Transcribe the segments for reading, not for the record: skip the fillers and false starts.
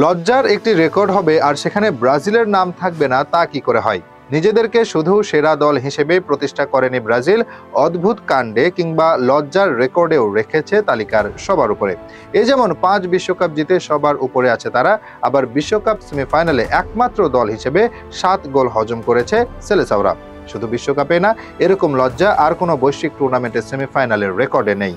লজ্জার একটি রেকর্ড হবে আর সেখানে ব্রাজিলের নাম থাকবে না, তা কি করে হয়? নিজেদেরকে শুধু সেরা দল হিসেবেই প্রতিষ্ঠা করেনি ব্রাজিল, অদ্ভুত কাণ্ডে কিংবা লজ্জার রেকর্ডেও রেখেছে তালিকার সবার উপরে। এই যেমন 5 বিশ্বকাপ জিতে সবার উপরে আছে তারা, আবার বিশ্বকাপ সেমিফাইনালে একমাত্র দল হিসেবে 7 গোল হজম করেছে সেলেসাওরা। শুধু বিশ্বকাপে না, এরকম লজ্জা আর কোনো বৈশ্বিক টুর্নামেন্টের সেমিফাইনালের রেকর্ডে নেই।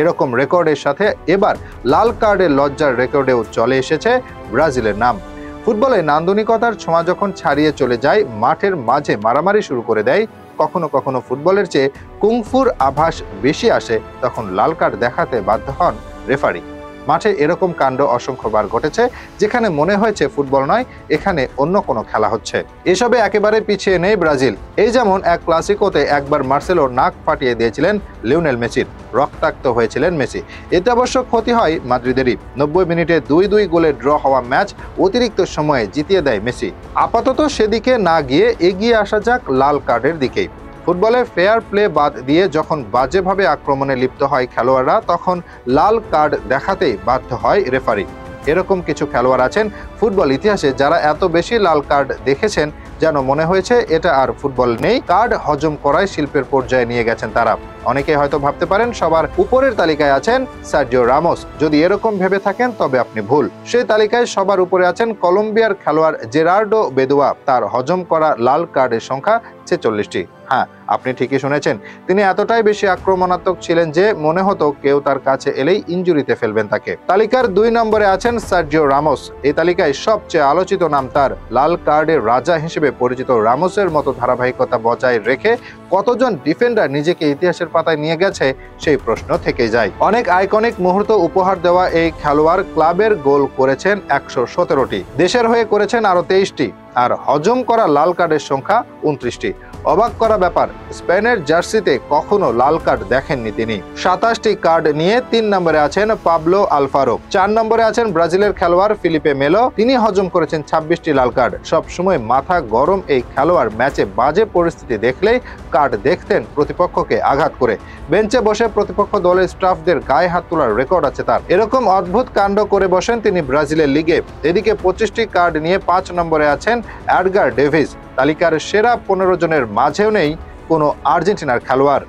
এরকম রেকর্ডের সাথে এবার লাল কার্ডের লজ্জার রেকর্ডেও চলে এসেছে ব্রাজিলের নাম। ফুটবলে নান্দনিকতার ছোঁয়া যখন ছাড়িয়ে চলে যায়, মাঠের মাঝে মারামারি শুরু করে দেয়, কখনো কখনো ফুটবলের চেয়ে কুংফুর আভাস বেশি আসে, তখন লাল কার্ড দেখাতে বাধ্য হন রেফারি। মাঠে এরকম কাণ্ড অসংখ্যবার ঘটেছে, যেখানে মনে হয়েছে ফুটবল নয়, এখানে অন্য কোনো খেলা হচ্ছে। এসবে একেবারে পিছিয়ে নেই ব্রাজিল। এই যেমন এক ক্লাসিকোতে একবার মার্সেলোর নাক ফাটিয়ে দিয়েছিলেন লিওনেল মেসির, রক্তাক্ত হয়েছিলেন মেসি। এতে অবশ্য ক্ষতি হয় মাদ্রিদেরই। 90 মিনিটে 2-2 গোলে ড্র হওয়া ম্যাচ অতিরিক্ত সময়ে জিতিয়ে দেয় মেসি। আপাতত সেদিকে না গিয়ে এগিয়ে আসা যাক লাল কার্ডের দিকেই। ফুটবলে ফেয়ার প্লে বাদ দিয়ে যখন বাজেভাবে আক্রমণে লিপ্ত হয় খেলোয়াড়রা, তখন লাল কার্ড দেখাতেই বাধ্য হয় রেফারি। এরকম কিছু খেলোয়াড় আছেন ফুটবল ইতিহাসে যারা এত বেশি লাল কার্ড দেখেছেন যেন মনে হয়েছে এটা আর ফুটবল নেই, কার্ড হজম করায় শিল্পের পর্যায়ে নিয়ে গেছেন তারা। অনেকে হয়তো ভাবতে পারেন সবার উপরের তালিকায় আছেন সার্জিও রামোস। যদি এরকম ভেবে থাকেন তবে আপনি ভুল। সেই তালিকায় সবার উপরে আছেন কলম্বিয়ার খেলোয়াড় জেরার্ডো বেদোয়া। তার হজম করা লাল কার্ডের সংখ্যা 46টি। হ্যাঁ, আপনি ঠিকই শুনেছেন, তিনি এতটাই বেশি আক্রমণাত্মক ছিলেন যে মনে হতো কেউ তার কাছে এলেই ইনজুরিতে ফেলবেন তাকে। তালিকার 2 নম্বরে আছেন সার্জিও রামোস। এই তালিকায় সবচেয়ে আলোচিত নাম তার। লাল কার্ডের রাজা হিসেবে পরিচিত রামোসের মতো ধারাবাহিকতা বজায় রেখে কতজন ডিফেন্ডার নিজেকে ইতিহাসের পাতায় নিয়ে গেছে সেই প্রশ্ন থেকে যায়। অনেক আইকনিক মুহূর্ত উপহার দেওয়া এই খেলোয়াড় ক্লাবের গোল করেছেন 117টি, দেশের হয়ে করেছেন আরো 23টি, আর হজম করা লাল কার্ডের সংখ্যা 29টি। অবাক করা ব্যাপার, স্পেনের জার্সিতে কখনো লাল কার্ড দেখেননি তিনি। 27টি কার্ড নিয়ে 3 নম্বরে আছেন পাবলো আলফারো। 4 নম্বরে আছেন ব্রাজিলের খেলোয়াড় ফিলিপে মেলো। তিনি হজম করেছেন 26টি লাল কার্ড। সবসময় মাথা গরম এই খেলোয়াড় ম্যাচে বাজে পরিস্থিতি দেখলেই কার্ড দেখতেন প্রতিপক্ষকে আঘাত করে। বেঞ্চে বসে প্রতিপক্ষ দলের স্টাফদের গায়ে হাত তোলার রেকর্ড আছে তার। এরকম অদ্ভুত কাণ্ড করে বসেন তিনি ব্রাজিলের লিগে। এদিকে 25টি কার্ড নিয়ে 5 নম্বরে আছেন এডগার ডেভিস। তালিকার সেরা 15 জনের মাঝেও নেই কোনো আর্জেন্টিনার খেলোয়াড়।